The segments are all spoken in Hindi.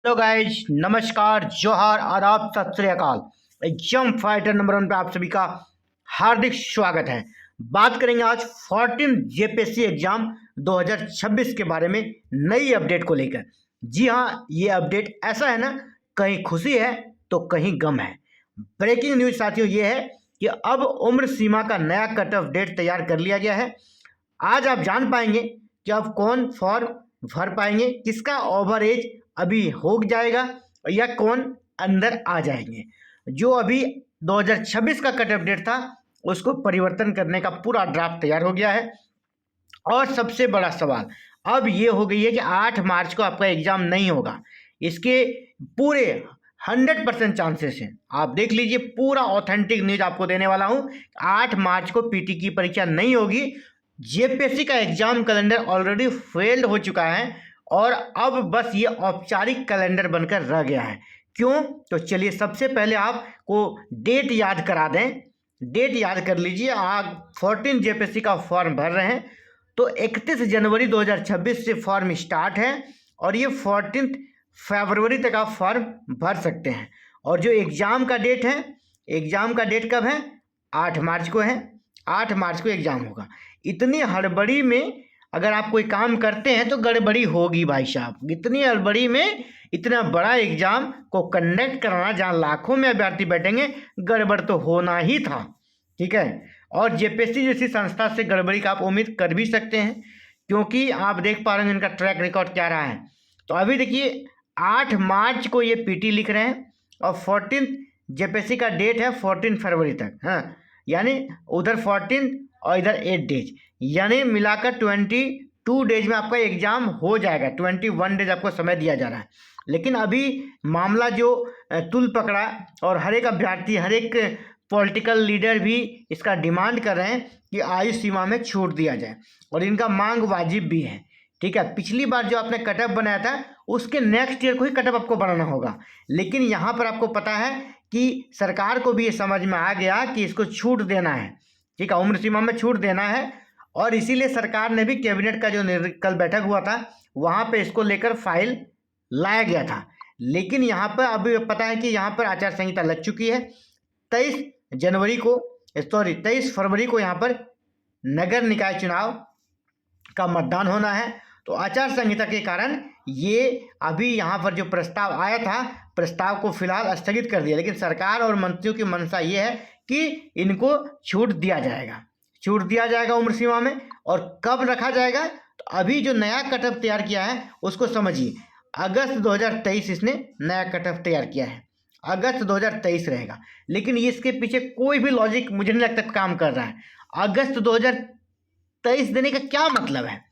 तो गाइज नमस्कार, जोहार, आदाब, सत श्री अकाल। एग्जाम फाइटर नंबर 1 पे आप सभी का हार्दिक स्वागत है। बात करेंगे आज 14 जेपीएससी एग्जाम 2026 के बारे में नई अपडेट को लेकर। जी हाँ, ये अपडेट ऐसा है ना, कहीं खुशी है तो कहीं गम है। ब्रेकिंग न्यूज साथियों ये है कि अब उम्र सीमा का नया कट ऑफ डेट तैयार कर लिया गया है। आज आप जान पाएंगे कि अब कौन फॉर्म भर पाएंगे, किसका ओवर एज अभी हो जाएगा या कौन अंदर आ जाएंगे। जो अभी 2026 का कट ऑफ डेट था उसको परिवर्तन करने का पूरा ड्राफ्ट तैयार हो गया है। और सबसे बड़ा सवाल अब ये हो गई है कि 8 मार्च को आपका एग्जाम नहीं होगा। इसके पूरे 100% चांसेस हैं। आप देख लीजिए, पूरा ऑथेंटिक न्यूज आपको देने वाला हूं। 8 मार्च को पीटी की परीक्षा नहीं होगी। जेपीएससी का एग्जाम कैलेंडर ऑलरेडी फेल्ड हो चुका है और अब बस ये औपचारिक कैलेंडर बनकर रह गया है। क्यों? तो चलिए सबसे पहले आपको डेट याद करा दें। डेट याद कर लीजिए। आप 14 जेपीएससी का फॉर्म भर रहे हैं तो 31 जनवरी 2026 से फॉर्म स्टार्ट है और ये 14 फरवरी तक आप फॉर्म भर सकते हैं। और जो एग्ज़ाम का डेट है, एग्ज़ाम का डेट कब है? 8 मार्च को है। 8 मार्च को एग्ज़ाम होगा। इतनी हड़बड़ी में अगर आप कोई काम करते हैं तो गड़बड़ी होगी भाई साहब। इतनी हड़बड़ी में इतना बड़ा एग्ज़ाम को कंडक्ट कराना, जहाँ लाखों में अभ्यर्थी बैठेंगे, गड़बड़ तो होना ही था। ठीक है। और जेपीएससी जैसी संस्था से गड़बड़ी का आप उम्मीद कर भी सकते हैं, क्योंकि आप देख पा रहे हैं इनका ट्रैक रिकॉर्ड क्या रहा है। तो अभी देखिए, 8 मार्च को ये पीटी लिख रहे हैं और 14 जेपीएससी का डेट है 14 फरवरी तक। हाँ, यानी उधर 14 और इधर 8 डेज, यानी मिलाकर 22 डेज में आपका एग्जाम हो जाएगा। 21 डेज आपको समय दिया जा रहा है। लेकिन अभी मामला जो तुल पकड़ा और हर एक अभ्यर्थी, हर एक पॉलिटिकल लीडर भी इसका डिमांड कर रहे हैं कि आयु सीमा में छूट दिया जाए और इनका मांग वाजिब भी है। ठीक है। पिछली बार जो आपने कटअप बनाया था उसके नेक्स्ट ईयर को ही कटअप आपको बनाना होगा। लेकिन यहाँ पर आपको पता है कि सरकार को भी ये समझ में आ गया कि इसको छूट देना है। ठीक है, उम्र सीमा में छूट देना है और इसीलिए सरकार ने भी कैबिनेट का जो कल बैठक हुआ था वहाँ पे इसको लेकर फाइल लाया गया था। लेकिन यहाँ पर अभी पता है कि यहाँ पर आचार संहिता लग चुकी है। 23 फरवरी को यहाँ पर नगर निकाय चुनाव का मतदान होना है। तो आचार संहिता के कारण ये अभी यहाँ पर जो प्रस्ताव आया था, प्रस्ताव को फिलहाल स्थगित कर दिया। लेकिन सरकार और मंत्रियों की मंशा ये है कि इनको छूट दिया जाएगा, छूट दिया जाएगा उम्र सीमा में। और कब रखा जाएगा? तो अभी जो नया कटअप तैयार किया है उसको समझिए। अगस्त 2023 इसने नया कटअप तैयार किया है। अगस्त 2023 रहेगा। लेकिन ये इसके पीछे कोई भी लॉजिक मुझे नहीं लगता काम कर रहा है। अगस्त 2023 देने का क्या मतलब है?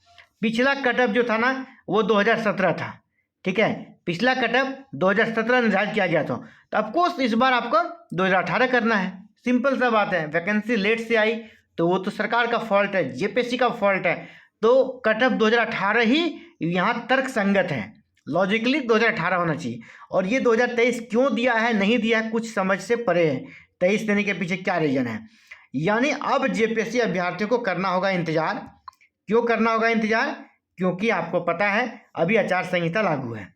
पिछला कटअप जो था ना वो 2017 था। ठीक है, पिछला कटअप 2017 निर्धारित किया गया था। तो ऑफकोर्स इस बार आपको 2018 करना है। सिंपल सा बात है। वैकेंसी लेट से आई तो वो तो सरकार का फॉल्ट है, जेपीएससी का फॉल्ट है। तो कटअप 2018 ही यहाँ तर्क संगत है। लॉजिकली 2018 होना चाहिए। और ये 2023 क्यों दिया है, नहीं दिया है, कुछ समझ से परे है। 23 देने के पीछे क्या रीजन है? यानी अब जेपीएससी अभ्यर्थियों को करना होगा इंतजार। क्यों करना होगा इंतजार? क्योंकि आपको पता है अभी आचार संहिता लागू है।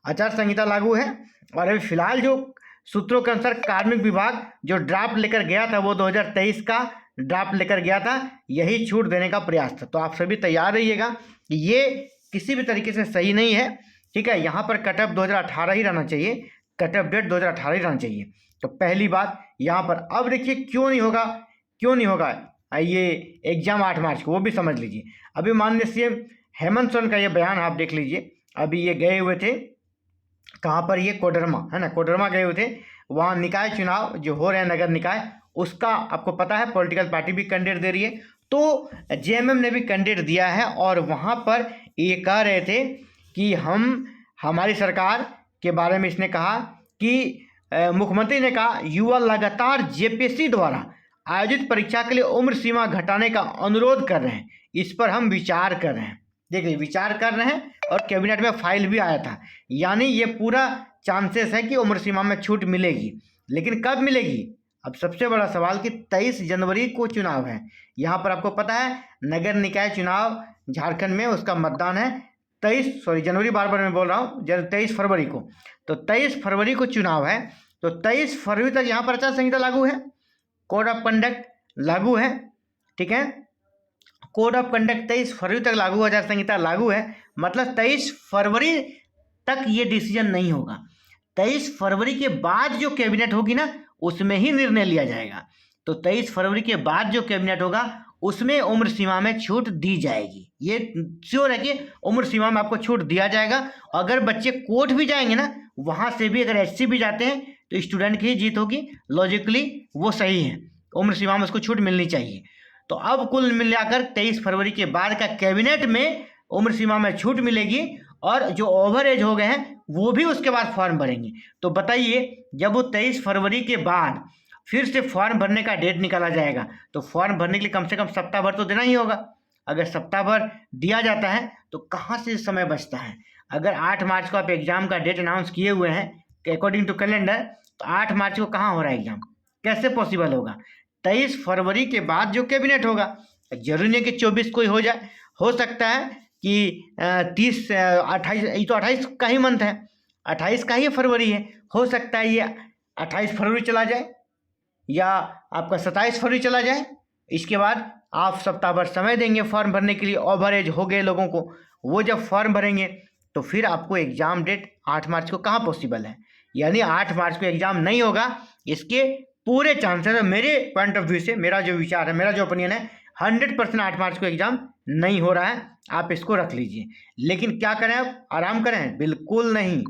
आचार संहिता लागू है और अभी फिलहाल जो सूत्रों के अनुसार कार्मिक विभाग जो ड्राफ्ट लेकर गया था वो 2023 का ड्राफ्ट लेकर गया था। यही छूट देने का प्रयास था। तो आप सभी तैयार रहिएगा कि ये किसी भी तरीके से सही नहीं है। ठीक है, यहाँ पर कटअप 2018 ही रहना चाहिए, कटअप डेट 2018 ही रहना चाहिए। तो पहली बात यहाँ पर। अब देखिए क्यों नहीं होगा, क्यों नहीं होगा ये एग्जाम 8 मार्च को, वो भी समझ लीजिए। अभी माननीय सीएम हेमंत सोरेन का ये बयान आप देख लीजिए। अभी ये गए हुए थे कहाँ पर, ये कोडरमा है ना, कोडरमा गए हुए थे। वहाँ निकाय चुनाव जो हो रहे हैं, नगर निकाय, उसका आपको पता है पॉलिटिकल पार्टी भी कैंडिडेट दे रही है। तो जेएमएम ने भी कैंडिडेट दिया है और वहाँ पर ये कह रहे थे कि हमारी सरकार के बारे में इसने कहा कि मुख्यमंत्री ने कहा युवा लगातार जेपीएससी द्वारा आयोजित परीक्षा के लिए उम्र सीमा घटाने का अनुरोध कर रहे हैं। इस पर हम विचार कर रहे हैं। देखिए, विचार कर रहे हैं और कैबिनेट में फाइल भी आया था। यानी ये पूरा चांसेस है कि उम्र सीमा में छूट मिलेगी। लेकिन कब मिलेगी? अब सबसे बड़ा सवाल कि 23 जनवरी को चुनाव है। यहाँ पर आपको पता है नगर निकाय चुनाव झारखंड में उसका मतदान है जनवरी बार बार मैं बोल रहा हूँ, 23 फरवरी को। तो 23 फरवरी को चुनाव है, तो 23 फरवरी तक यहाँ पर आचार संहिता लागू है, कोड ऑफ कंडक्ट लागू है, ठीक है। कोड ऑफ कंडक्ट 23 फरवरी तक लागू, आचार संहिता लागू है, मतलब 23 फरवरी तक ये डिसीजन नहीं होगा। 23 फरवरी के बाद जो कैबिनेट होगी ना, उसमें ही निर्णय लिया जाएगा। तो 23 फरवरी के बाद जो कैबिनेट होगा उसमें उम्र सीमा में छूट दी जाएगी। ये श्योर है कि उम्र सीमा में आपको छूट दिया जाएगा। अगर बच्चे कोर्ट भी जाएंगे ना, वहाँ से भी अगर एससी भी जाते हैं तो स्टूडेंट की ही जीत होगी, लॉजिकली वो सही है, उम्र सीमा में उसको छूट मिलनी चाहिए। तो अब कुल मिलाकर 23 फरवरी के बाद का कैबिनेट में उम्र सीमा में छूट मिलेगी, और जो ओवर एज हो गए हैं वो भी उसके बाद फॉर्म भरेंगे। तो बताइए, जब वो 23 फरवरी के बाद फिर से फॉर्म भरने का डेट निकाला जाएगा, तो फॉर्म भरने के लिए कम से कम सप्ताह भर तो देना ही होगा। अगर सप्ताह भर दिया जाता है तो कहाँ से समय बचता है। अगर 8 मार्च को आप एग्ज़ाम का डेट अनाउंस किए हुए हैं अकॉर्डिंग टू कैलेंडर, तो 8 मार्च को कहाँ हो रहा है एग्ज़ाम, कैसे पॉसिबल होगा। 23 फरवरी के बाद जो कैबिनेट होगा, जरूरी नहीं कि 24 को ही हो जाए, हो सकता है कि 30 28, ये तो 28 का ही मंथ है, 28 का ही फरवरी है, हो सकता है ये 28 फरवरी चला जाए या आपका 27 फरवरी चला जाए। इसके बाद आप सप्ताह भर समय देंगे फॉर्म भरने के लिए, ओवर एज हो गए लोगों को, वो जब फॉर्म भरेंगे तो फिर आपको एग्ज़ाम डेट 8 मार्च को कहाँ पॉसिबल है, यानी 8 मार्च को एग्ज़ाम नहीं होगा। इसके पूरे चांसेस है, मेरे पॉइंट ऑफ व्यू से, मेरा जो विचार है, मेरा जो ओपिनियन है, 100% 8 मार्च को एग्ज़ाम नहीं हो रहा है, आप इसको रख लीजिए। लेकिन क्या करें, अब आराम करें? बिल्कुल नहीं।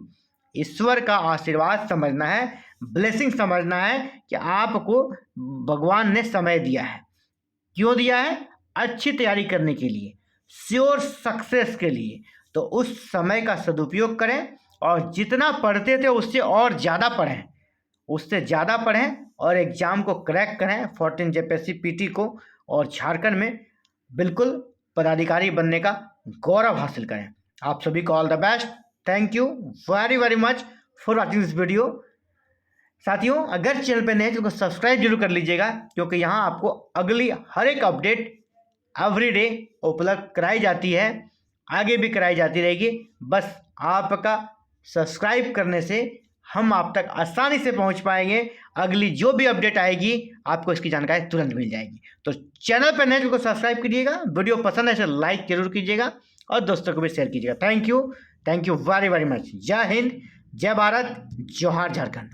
ईश्वर का आशीर्वाद समझना है, ब्लेसिंग समझना है कि आपको भगवान ने समय दिया है। क्यों दिया है? अच्छी तैयारी करने के लिए, श्योर सक्सेस के लिए। तो उस समय का सदुपयोग करें, और जितना पढ़ते थे उससे और ज़्यादा पढ़ें, उससे ज़्यादा पढ़ें, और एग्ज़ाम को क्रैक करें 14 जेपीएससी पीटी को, और झारखंड में बिल्कुल पदाधिकारी बनने का गौरव हासिल करें। आप सभी को all the best. Thank you very very much for watching this video. साथियों, अगर चैनल पे नए तो सब्सक्राइब जरूर कर लीजिएगा, क्योंकि यहाँ आपको अगली हर एक अपडेट एवरी डे उपलब्ध कराई जाती है, आगे भी कराई जाती रहेगी। बस आपका सब्सक्राइब करने से हम आप तक आसानी से पहुंच पाएंगे। अगली जो भी अपडेट आएगी आपको इसकी जानकारी तुरंत मिल जाएगी। तो चैनल पर नए तो सब्सक्राइब कीजिएगा, वीडियो पसंद है तो लाइक जरूर कीजिएगा, और दोस्तों को भी शेयर कीजिएगा। Thank you very very much. जय हिंद, जय भारत, जोहार झारखंड।